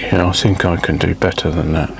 Yeah, I think I can do better than that.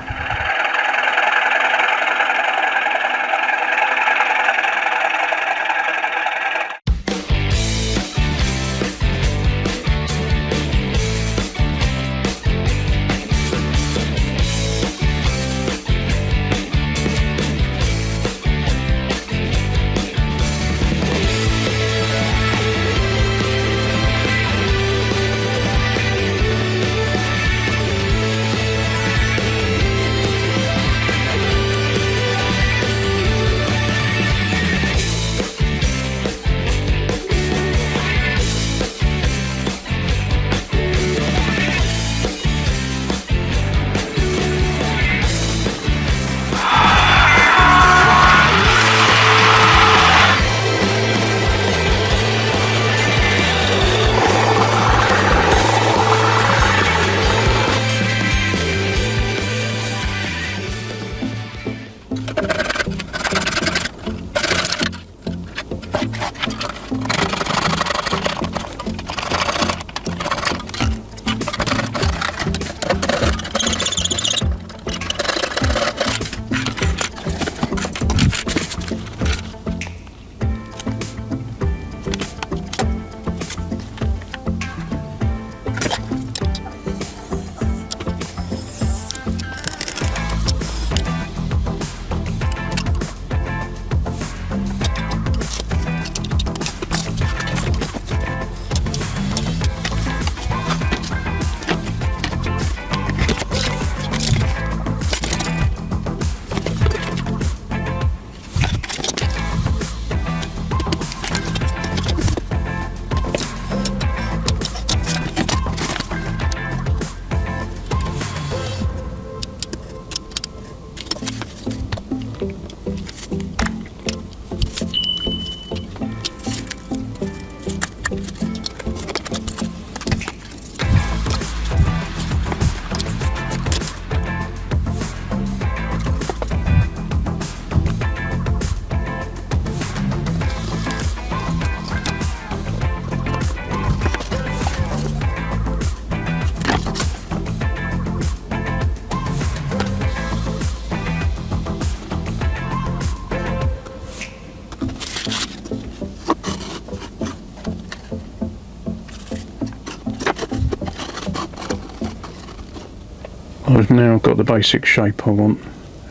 I've now got the basic shape I want,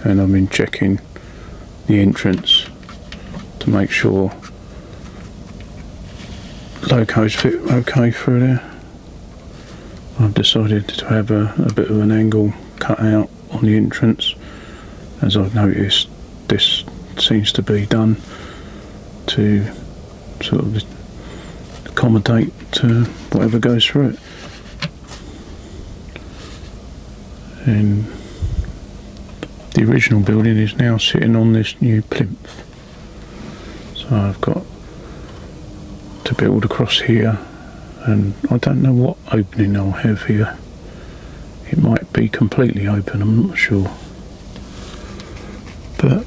and I've been checking the entrance to make sure locos fit okay through there. I've decided to have a bit of an angle cut out on the entrance, as I've noticed this seems to be done to sort of accommodate to whatever goes through it. And the original building is now sitting on this new plinth, so I've got to build across here, and I don't know what opening I'll have here. It might be completely open, I'm not sure, but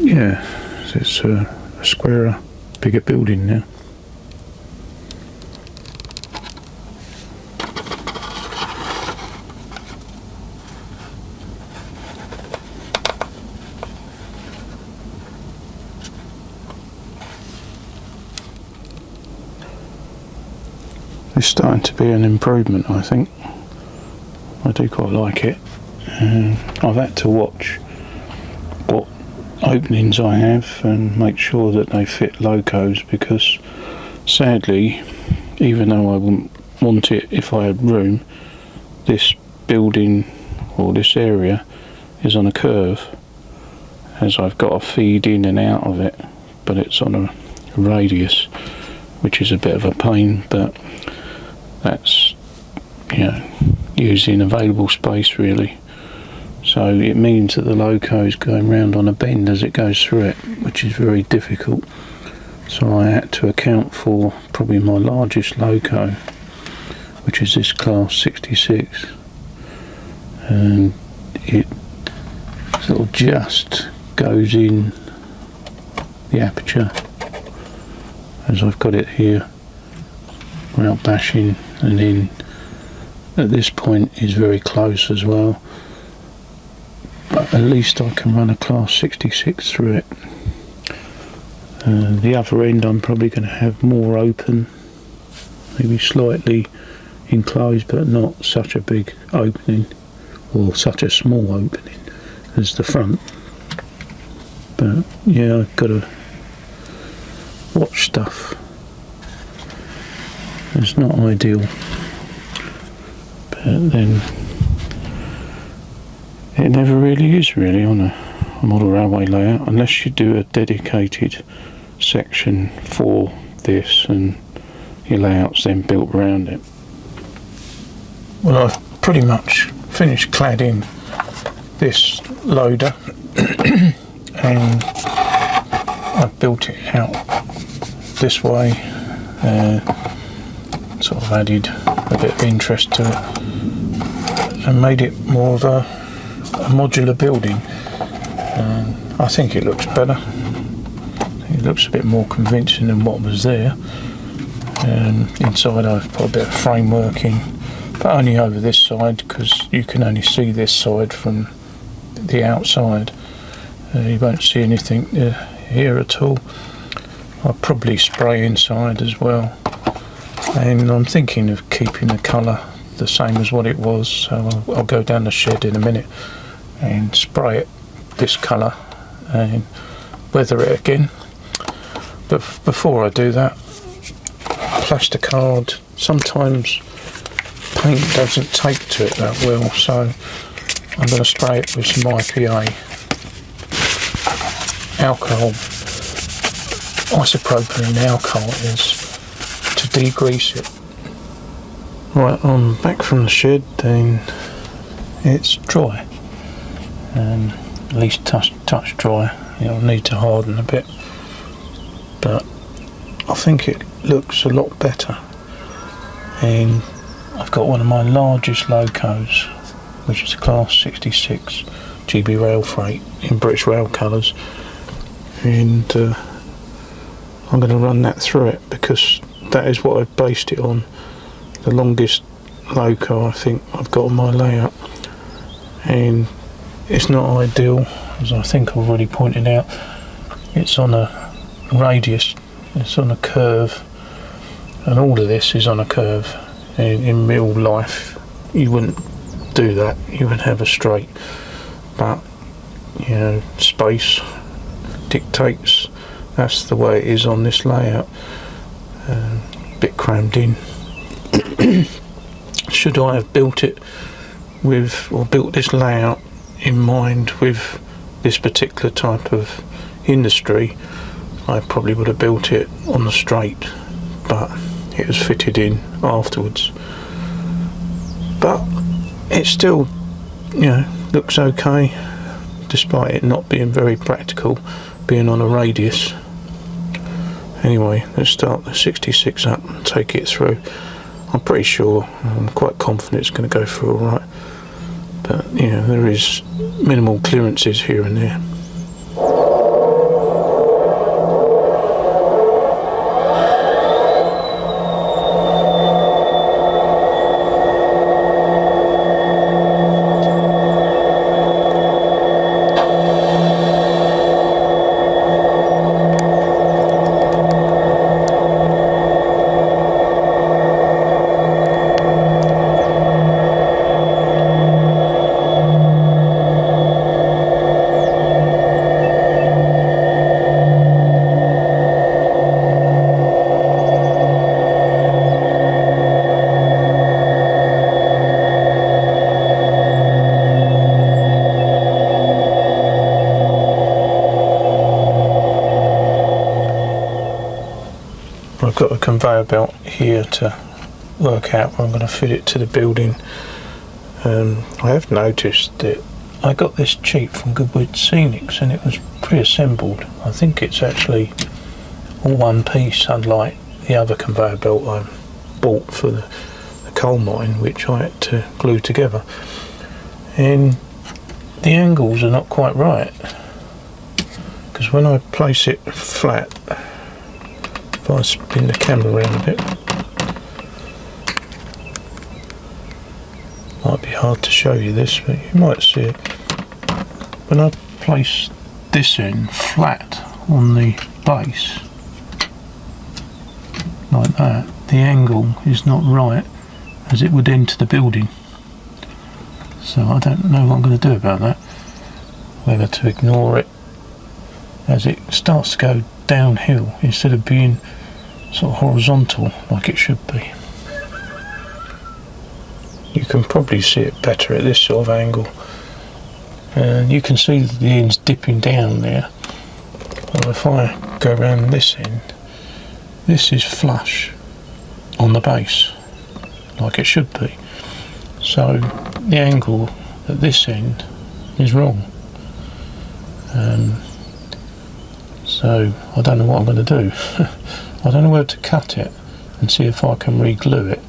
yeah, it's a squarer, bigger building now. It's starting to be an improvement, I think. I do quite like it. I've had to watch what openings I have and make sure that they fit locos, because sadly, even though I wouldn't want it if I had room, this building or this area is on a curve, as I've got to feed in and out of it, but it's on a radius, which is a bit of a pain, but that's, you know, using available space really. So it means that the loco is going round on a bend as it goes through it, which is very difficult. So I had to account for probably my largest loco, which is this class 66, and it sort of just goes in the aperture as I've got it here without bashing, and then at this point is very close as well, but at least I can run a class 66 through it. The other end I'm probably going to have more open, maybe slightly enclosed, but not such a big opening or such a small opening as the front. But yeah, I've got to watch stuff. It's not ideal, but then it never really is really on a model railway layout, unless you do a dedicated section for this and your layout's then built around it. Well, I've pretty much finished cladding this loader and I've built it out this way, sort of added a bit of interest to it and made it more of a modular building. I think it looks better. It looks a bit more convincing than what was there. Inside I've put a bit of framework in, but only over this side because you can only see this side from the outside. You won't see anything here at all. I'll probably spray inside as well, and I'm thinking of keeping the colour the same as what it was, so I'll go down the shed in a minute and spray it this colour and weather it again. But before I do that, plasticard, sometimes paint doesn't take to it that well, so I'm going to spray it with some IPA alcohol, isopropylene alcohol it is, to degrease it. Right, I'm back from the shed and it's dry, at least touch dry. It'll need to harden a bit, but I think it looks a lot better. And I've got one of my largest locos, which is a class 66 GB rail freight in British Rail colours, and I'm going to run that through it because that is what I've based it on. The longest loco I think I've got on my layout, and it's not ideal, as I think I've already pointed out. It's on a radius, it's on a curve, and all of this is on a curve. In real life you wouldn't do that, you would have a straight, but you know, space dictates that's the way it is on this layout. A bit crammed in. Should I have built it with, or built this layout in mind with this particular type of industry, I probably would have built it on the straight, but it was fitted in afterwards. But it still, you know, looks okay, despite it not being very practical, being on a radius. Anyway, let's start the 66 up and take it through. I'm pretty sure, I'm quite confident it's going to go through alright, but you know, there is minimal clearances here and there. I've got a conveyor belt here to work out where I'm going to fit it to the building. I have noticed that I got this cheap from Goodwood Scenics and it was pre-assembled. I think it's actually all one piece, unlike the other conveyor belt I bought for the coal mine, which I had to glue together. And the angles are not quite right, because when I place it flat, if I spin the camera around a bit, Might be hard to show you this, but you might see it. When I place this end flat on the base, like that, the angle is not right as it would enter the building. So I don't know what I'm going to do about that. Whether to ignore it as it starts to go downhill instead of being sort of horizontal like it should be. You can probably see it better at this sort of angle, and you can see the end's dipping down there. And if I go around this end, this is flush on the base like it should be, so the angle at this end is wrong. So I don't know what I'm going to do. I don't know whether to cut it and see if I can re-glue it,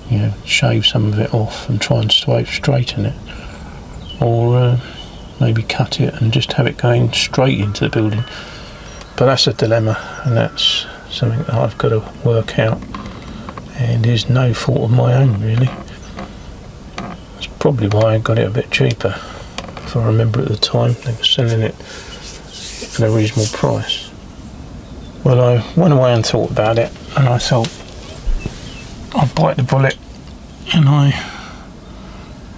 you know, shave some of it off and try and straighten it, or maybe cut it and just have it going straight into the building. But that's a dilemma, and that's something that I've got to work out, and is no fault of my own really. That's probably why I got it a bit cheaper. If I remember at the time, they were selling it at a reasonable price. Well, I went away and thought about it, and I thought I'd bite the bullet, and I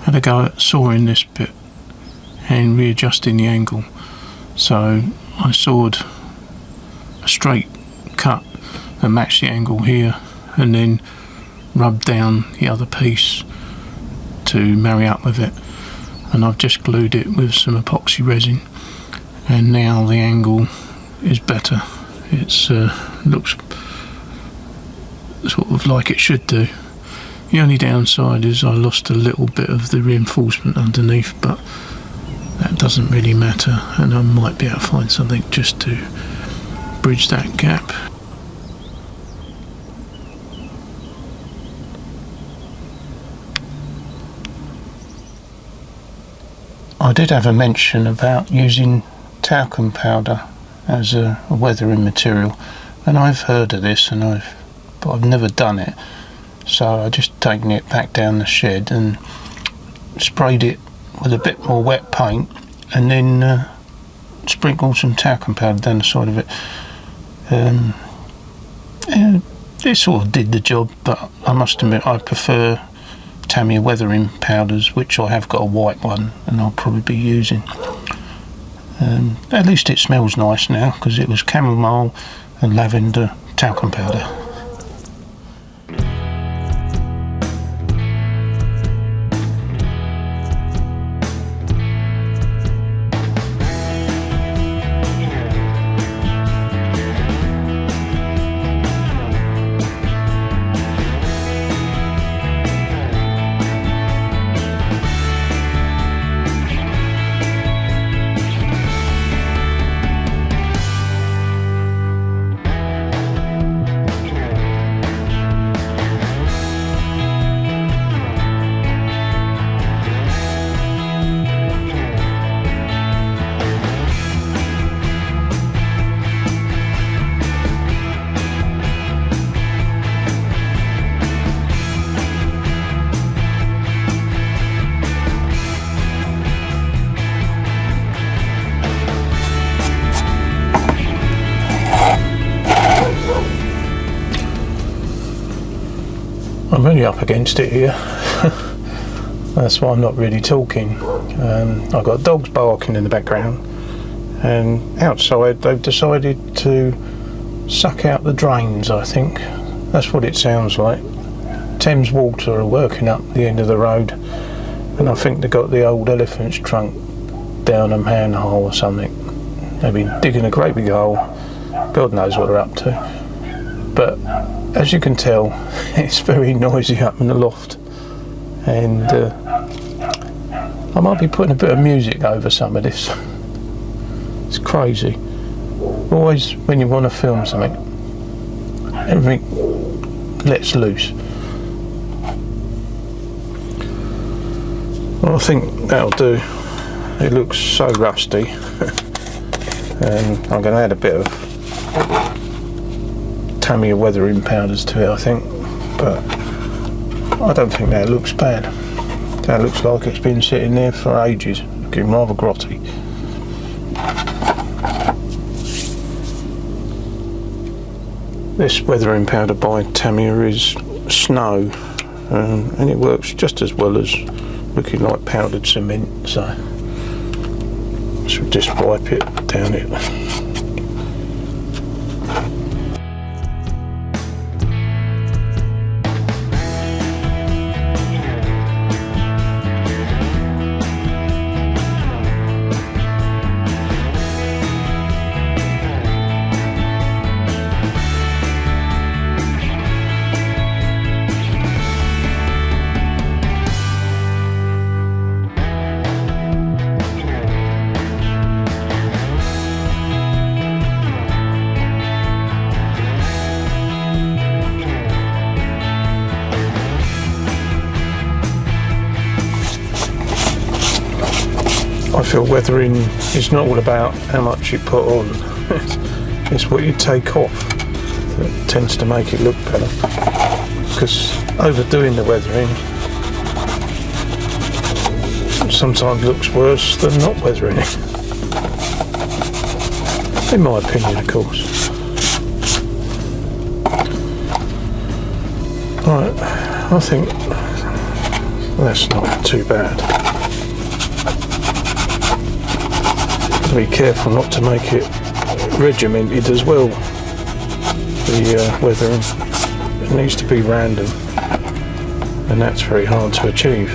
had a go at sawing this bit and readjusting the angle. So I sawed a straight cut that matched the angle here, and then rubbed down the other piece to marry up with it, and I've just glued it with some epoxy resin, and now the angle is better. It's looks sort of like it should do. The only downside is I lost a little bit of the reinforcement underneath, but that doesn't really matter, and I might be able to find something just to bridge that gap. I did have a mention about using talcum powder as a weathering material, and I've heard of this, but I've never done it. So I just taken it back down the shed and sprayed it with a bit more wet paint, and then sprinkled some talcum powder down the side of it. It sort of did the job, but I must admit I prefer Tamiya weathering powders, which I have got a white one and I'll probably be using. At least it smells nice now, because it was chamomile and lavender talcum powder. I'm really up against it here. That's why I'm not really talking. I've got dogs barking in the background, and outside they've decided to suck out the drains, I think. That's what it sounds like. Thames Water are working up the end of the road, and I think they got the old elephant's trunk down a manhole or something. They've been digging a great big hole. God knows what they're up to. But as you can tell, it's very noisy up in the loft, and I might be putting a bit of music over some of this. It's crazy. Always when you want to film something, everything lets loose. Well, I think that'll do. It looks so rusty, and I'm going to add a bit of Tamiya weathering powders to it, I think, but I don't think that looks bad. That looks like it's been sitting there for ages, looking rather grotty. This weathering powder by Tamiya is snow, and it works just as well as looking like powdered cement, so just wipe it down it. I feel weathering is not all about how much you put on, it's what you take off that tends to make it look better, because overdoing the weathering sometimes looks worse than not weathering it, in my opinion, of course. Right, I think that's not too bad. Be careful not to make it regimented as well. The weathering, it needs to be random, and that's very hard to achieve.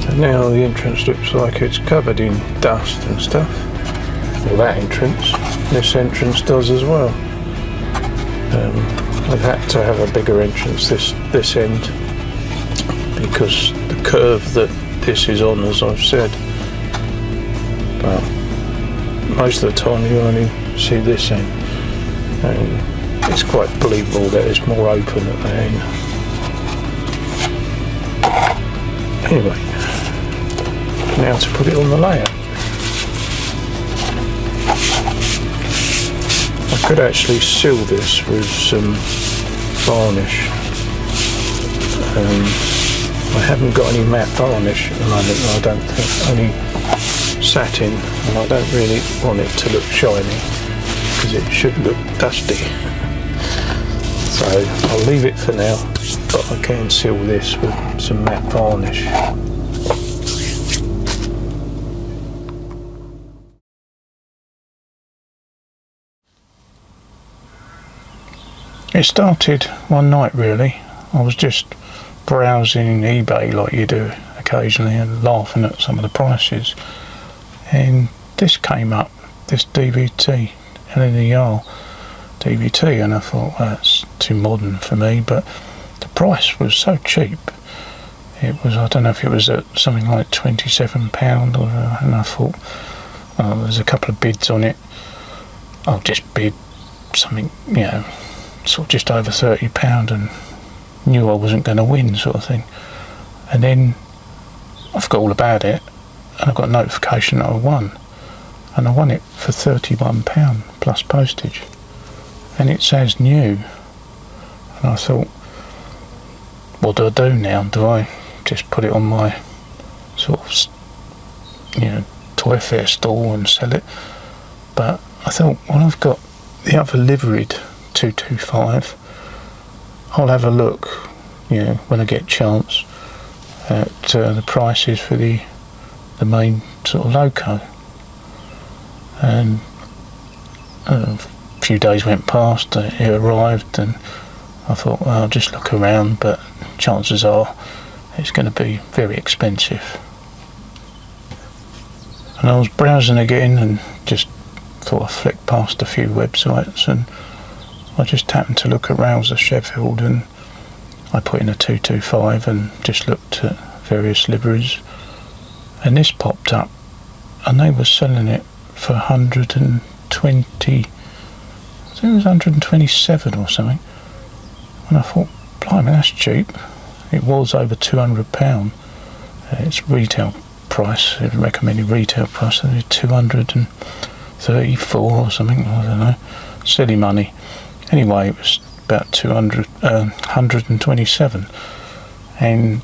And now the entrance looks like it's covered in dust and stuff. Well, that entrance, this entrance does as well. I've had to have a bigger entrance this end because the curve that this is on, as I've said. But most of the time you only see this end, and it's quite believable that it's more open at the end. Anyway, now to put it on the layout. I could actually seal this with some varnish. I haven't got any matte varnish at the moment, I don't think, only satin, and I don't really want it to look shiny because it should look dusty. So I'll leave it for now, but I can seal this with some matte varnish. It started one night really. I was just browsing eBay like you do occasionally and laughing at some of the prices, and this came up, this DVT, LNER DVT, and I thought, well, that's too modern for me, but the price was so cheap. It was, I don't know if it was at something like £27 or, and I thought, oh, there's a couple of bids on it, I'll just bid something, you know, sort of just over £30, and knew I wasn't going to win, sort of thing. And then I forgot all about it, and I got a notification that I won, and I won it for £31 plus postage, and it says new. And I thought, what do I do now? Do I just put it on my sort of, you know, toy fair stall and sell it? But I thought, well, I've got the other liveried 225. I'll have a look, you know, when I get a chance at the prices for the main sort of loco. And a few days went past, it arrived, and I thought, well, I'll just look around, but chances are it's going to be very expensive. And I was browsing again and just thought I flicked past a few websites, and I just happened to look at Rouser Sheffield, and I put in a 225 and just looked at various liveries, and this popped up, and they were selling it for 120, I think it was 127 or something, and I thought, blimey, that's cheap. It was over £200. Its retail price, the recommended retail price, is 234 or something, I don't know, silly money. Anyway, it was about 127, and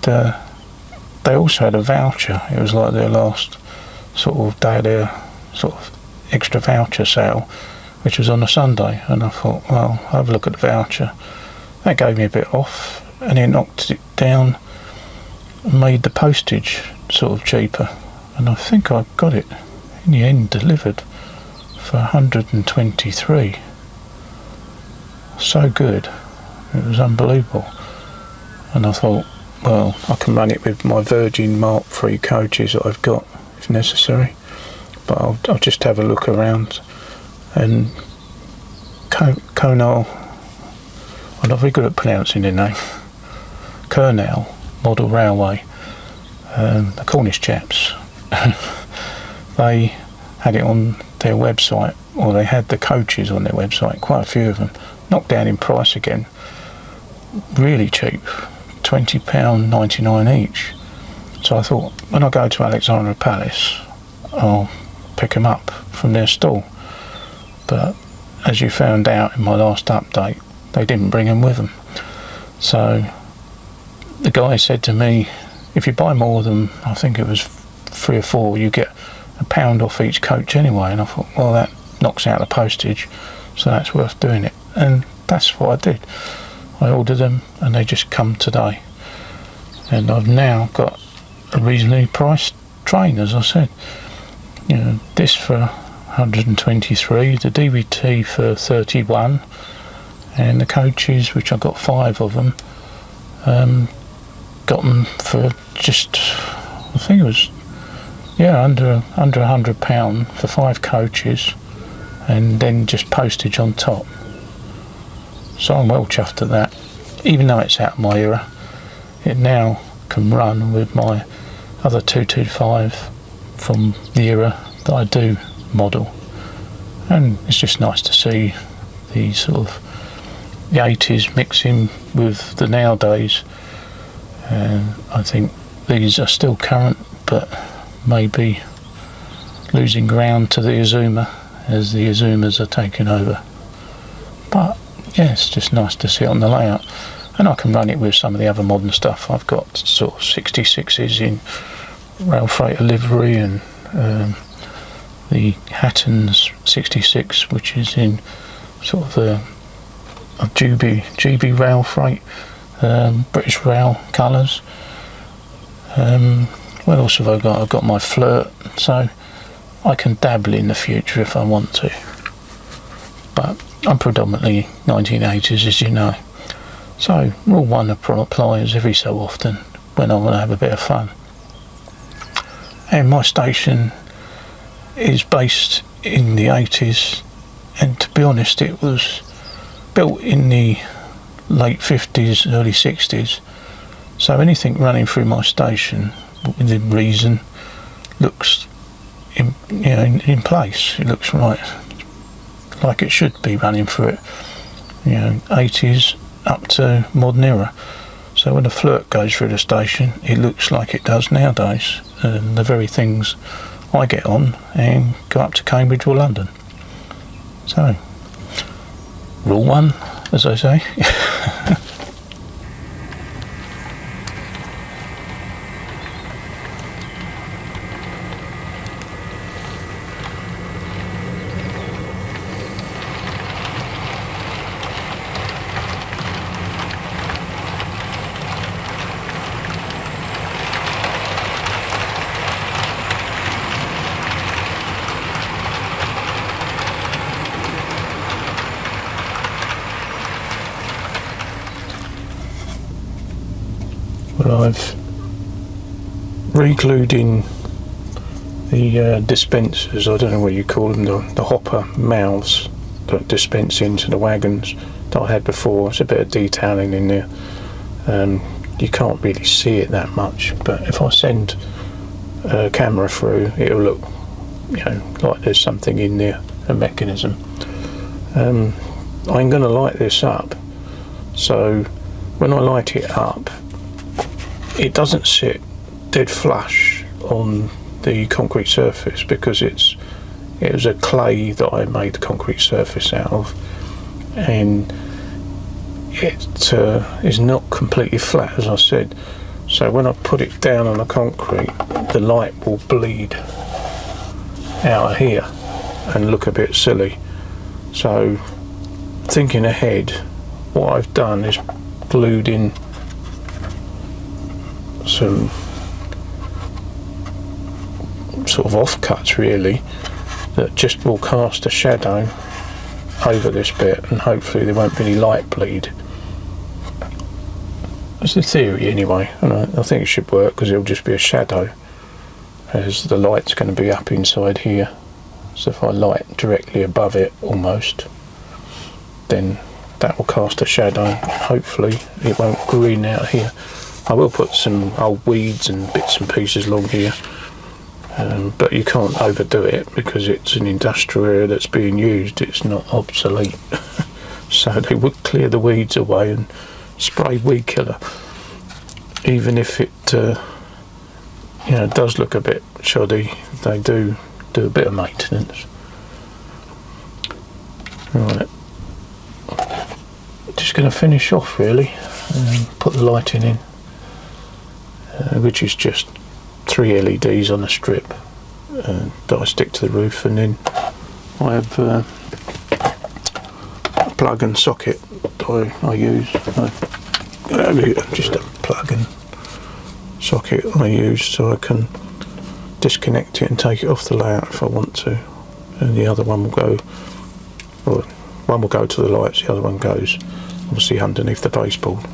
they also had a voucher. It was like their last sort of day of their sort of extra voucher sale, which was on a Sunday, and I thought, well, I'll have a look at the voucher. That gave me a bit off, and it knocked it down and made the postage sort of cheaper, and I think I got it in the end delivered for 123. So good, it was unbelievable. And I thought, well, I can run it with my Virgin Mark III coaches that I've got if necessary, but I'll just have a look around. And Conal, I'm not very good at pronouncing their name, Kernel Model Railway, the Cornish chaps, they had it on their website, or they had the coaches on their website, quite a few of them, knocked down in price again, really cheap, £20.99 each. So I thought, when I go to Alexandra Palace, I'll pick them up from their stall. But as you found out in my last update, they didn't bring them with them. So the guy said to me, if you buy more than, I think it was 3 or 4, you get £1 off each coach anyway. And I thought, well, that knocks out the postage, so that's worth doing it. And that's what I did. I ordered them and they just come today. And I've now got a reasonably priced train, as I said. You know, this for 123, the DVT for 31, and the coaches, which I got 5 of them, got them for just, I think it was, yeah, under £100 for 5 coaches, and then just postage on top. So I'm well chuffed at that. Even though it's out of my era, it now can run with my other 225 from the era that I do model. And it's just nice to see the sort of the 80s mixing with the nowadays. I think these are still current, but maybe losing ground to the Azuma as the Azumas are taking over. But yeah, it's just nice to see it on the layout, and I can run it with some of the other modern stuff. I've got sort of 66s in rail freighter livery, and the Hatton's 66, which is in sort of the GB rail freight, British Rail colours. What else have I got? I've got my Flirt, so I can dabble in the future if I want to. But I'm predominantly 1980s, as you know. So rule 1 applies every so often when I want to have a bit of fun. And my station is based in the 80s, and to be honest, it was built in the late 50s, early 60s. So anything running through my station within reason looks in place. It looks right, like it should be running through it. 80s up to modern era. So when a Flirt goes through the station, it looks like it does nowadays. And the very things I get on and go up to Cambridge or London. So, rule 1, as I say. Well, I've re-glued in the dispensers, I don't know what you call them, the hopper mouths that dispense into the wagons that I had before. There's a bit of detailing in there. You can't really see it that much, but if I send a camera through, it'll look, like there's something in there, a mechanism. I'm going to light this up, so when I light it up, it doesn't sit dead flush on the concrete surface, because it was a clay that I made the concrete surface out of, and it is not completely flat, as I said. so when I put it down on the concrete, the light will bleed out of here and look a bit silly. So thinking ahead, what I've done is glued in some sort of offcuts really, that just will cast a shadow over this bit, and hopefully there won't be any light bleed. That's the theory anyway, and I think it should work, because it'll just be a shadow as the light's going to be up inside here. So if I light directly above it almost, then that will cast a shadow. Hopefully it won't green out here. I will put some old weeds and bits and pieces along here, but you can't overdo it because it's an industrial area that's being used. It's not obsolete. So they would clear the weeds away and spray weed killer, even if it you know, does look a bit shoddy. They do a bit of maintenance. Right, just going to finish off really and put the lighting in, which is just 3 LEDs on a strip that I stick to the roof, and then I have a plug and socket that I use. Just a plug and socket I use, so I can disconnect it and take it off the layout if I want to, and the other one will go, or one will go to the lights, the other one goes obviously underneath the baseboard.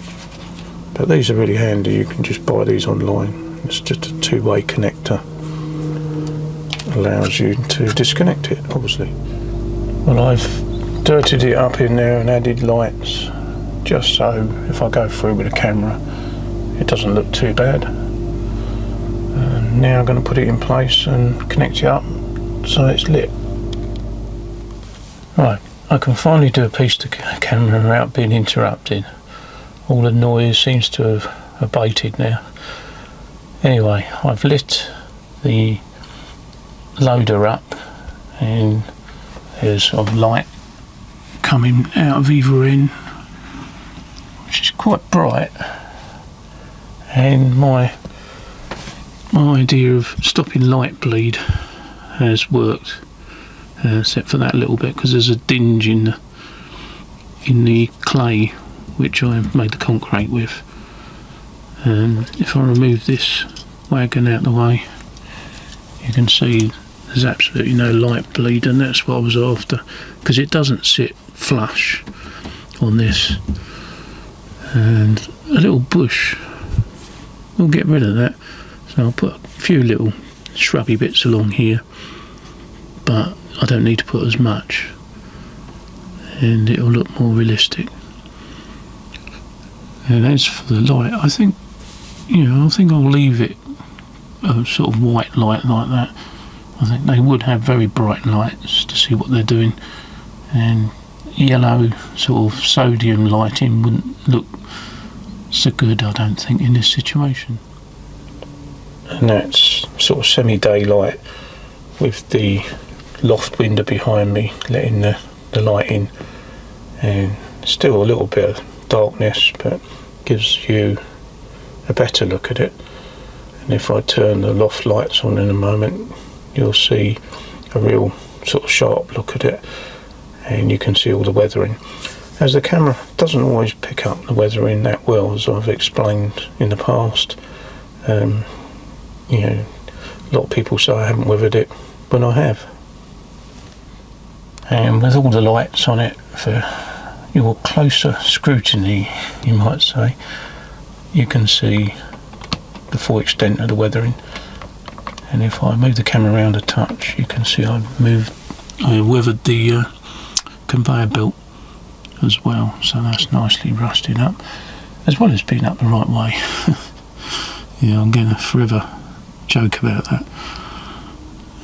But these are really handy. You can just buy these online. It's just a 2-way connector, allows you to disconnect it obviously. Well, I've dirtied it up in there and added lights, just so if I go through with a camera it doesn't look too bad. And now I'm going to put it in place and connect it up so it's lit. Right, I can finally do a piece to camera without being interrupted. All the noise seems to have abated now. Anyway, I've lit the loader up and there's sort of light coming out of either end, which is quite bright, and my idea of stopping light bleed has worked, except for that little bit, because there's a dinge in the clay which I made the concrete with. If I remove this wagon out of the way, you can see there's absolutely no light bleed, and that's what I was after, because it doesn't sit flush on this. And a little bush will get rid of that, so I'll put a few little shrubby bits along here, but I don't need to put as much, and it'll look more realistic. And as for the light, I think I'll leave it a sort of white light like that. I think they would have very bright lights to see what they're doing, and yellow sort of sodium lighting wouldn't look so good, I don't think, in this situation. And that's sort of semi-daylight with the loft window behind me letting the light in, and still a little bit of darkness, but gives you a better look at it. And if I turn the loft lights on in a moment, you'll see a real sort of sharp look at it, and you can see all the weathering. As the camera doesn't always pick up the weathering that well, as I've explained in the past, you know, a lot of people say I haven't weathered it, but I have. And with all the lights on it, for your closer scrutiny, you might say, you can see the full extent of the weathering. And if I move the camera around a touch, you can see I weathered the conveyor belt as well, so that's nicely rusted up, as well as being up the right way. Yeah, I'm going to forever joke about that.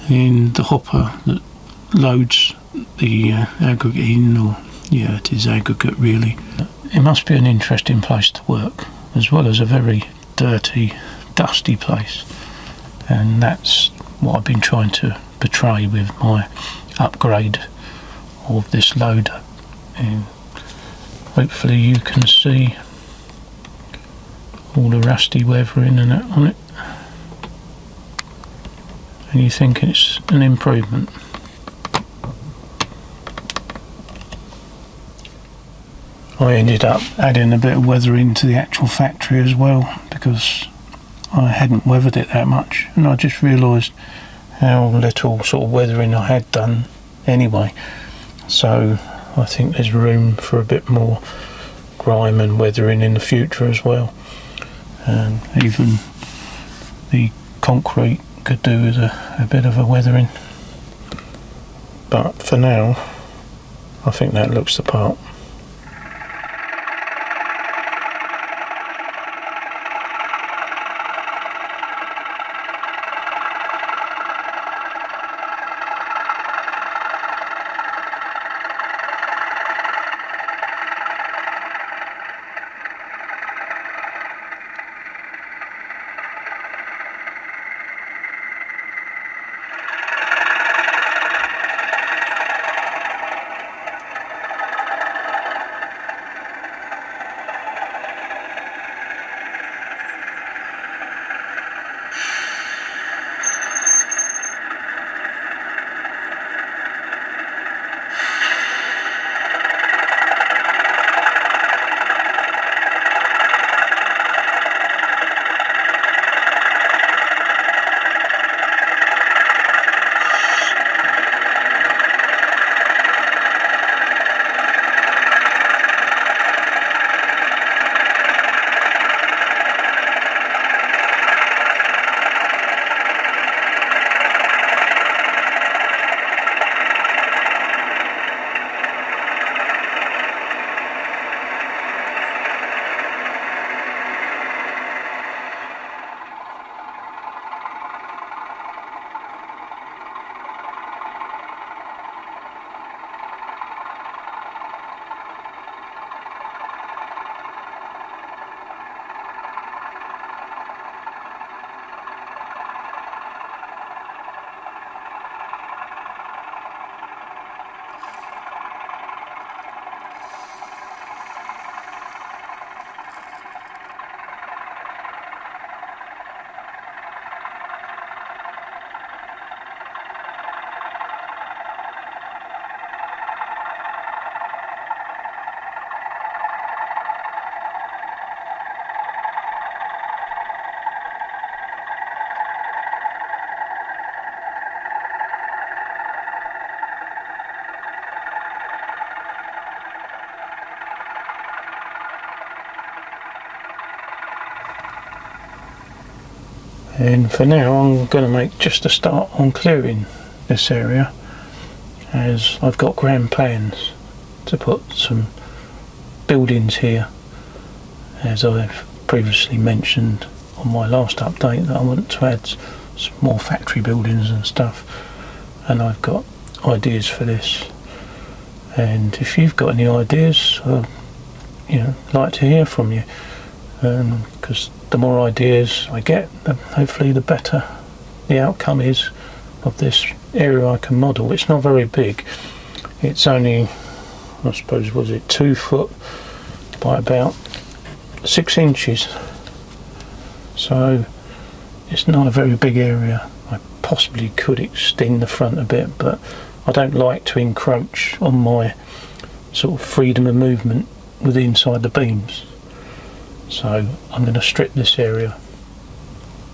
And the hopper that loads the aggregate in, or yeah, it is aggregate really. It must be an interesting place to work, as well as a very dirty, dusty place, and that's what I've been trying to portray with my upgrade of this loader. And hopefully you can see all the rusty weathering and that on it, and you think it's an improvement. I ended up adding a bit of weathering to the actual factory as well, because I hadn't weathered it that much, and I just realised how little sort of weathering I had done anyway. So I think there's room for a bit more grime and weathering in the future as well. And even the concrete could do with a bit of a weathering. But for now, I think that looks the part. And for now I'm going to make just a start on clearing this area, as I've got grand plans to put some buildings here, as I've previously mentioned on my last update, that I want to add some more factory buildings and stuff, and I've got ideas for this. And if you've got any ideas, I'd like to hear from you, because the more ideas I get, hopefully the better the outcome is of this area I can model. It's not very big, it's only, I suppose, was it 2 foot by about 6 inches, so it's not a very big area. I possibly could extend the front a bit, but I don't like to encroach on my sort of freedom of movement with inside the beams. So I'm going to strip this area.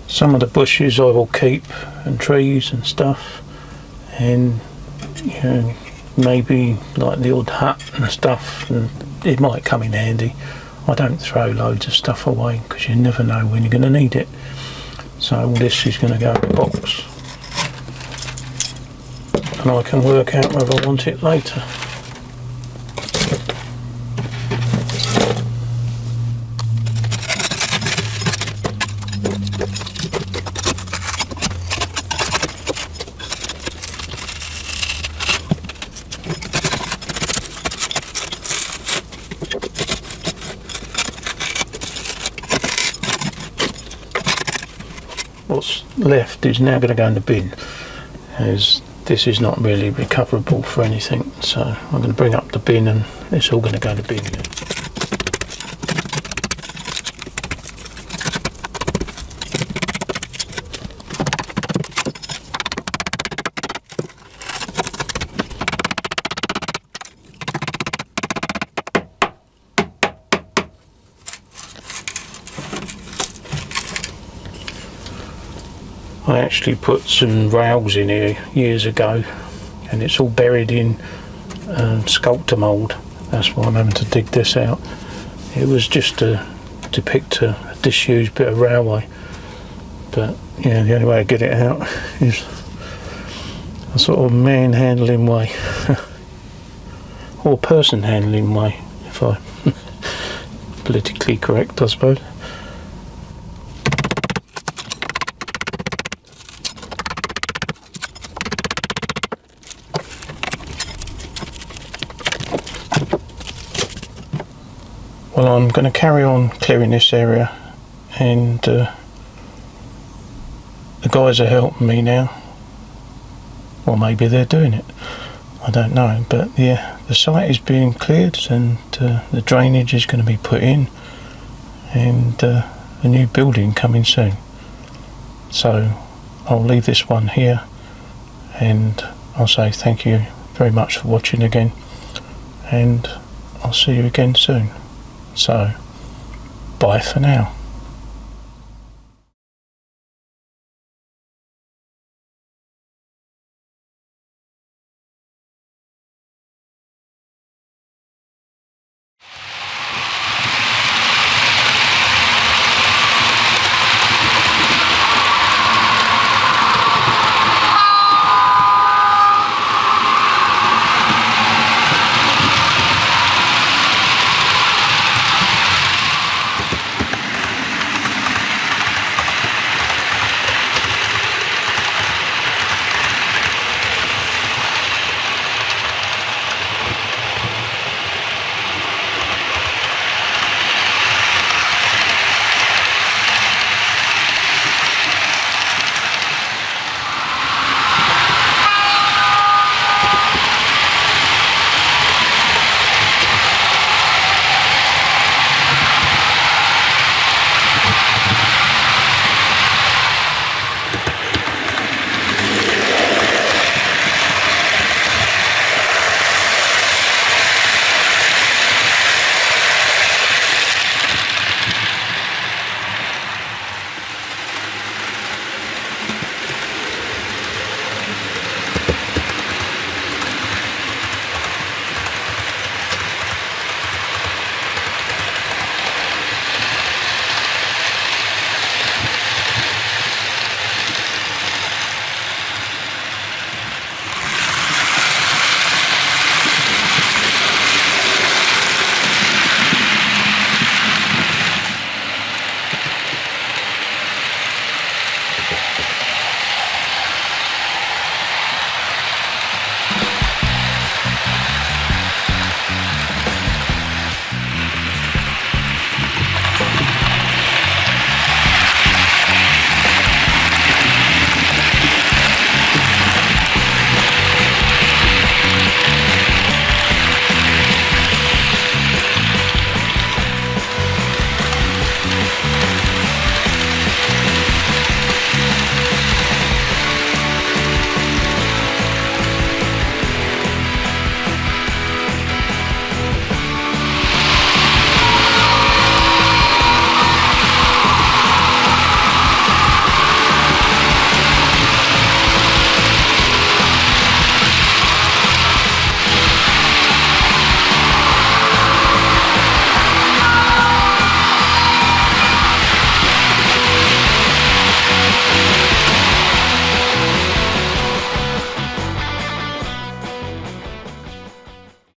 Some of the bushes I will keep, and trees and stuff, and maybe like the odd hut and stuff, and it might come in handy. I don't throw loads of stuff away, because you never know when you're going to need it. So all this is going to go in a box, and I can work out whether I want it later. What's left is now going to go in the bin, as this is not really recoverable for anything. So I'm going to bring up the bin, and it's all going to go in the bin now. I actually put some rails in here years ago, and it's all buried in sculptor mould. That's why I'm having to dig this out. It was just to depict a disused bit of railway, but yeah, the only way to get it out is a sort of man-handling way or person-handling way, if I politically correct, I suppose. Well, I'm going to carry on clearing this area, and the guys are helping me now, or maybe they're doing it, I don't know, but yeah, the site is being cleared, and the drainage is going to be put in, and a new building coming soon. So I'll leave this one here, and I'll say thank you very much for watching again, and I'll see you again soon. So, bye for now.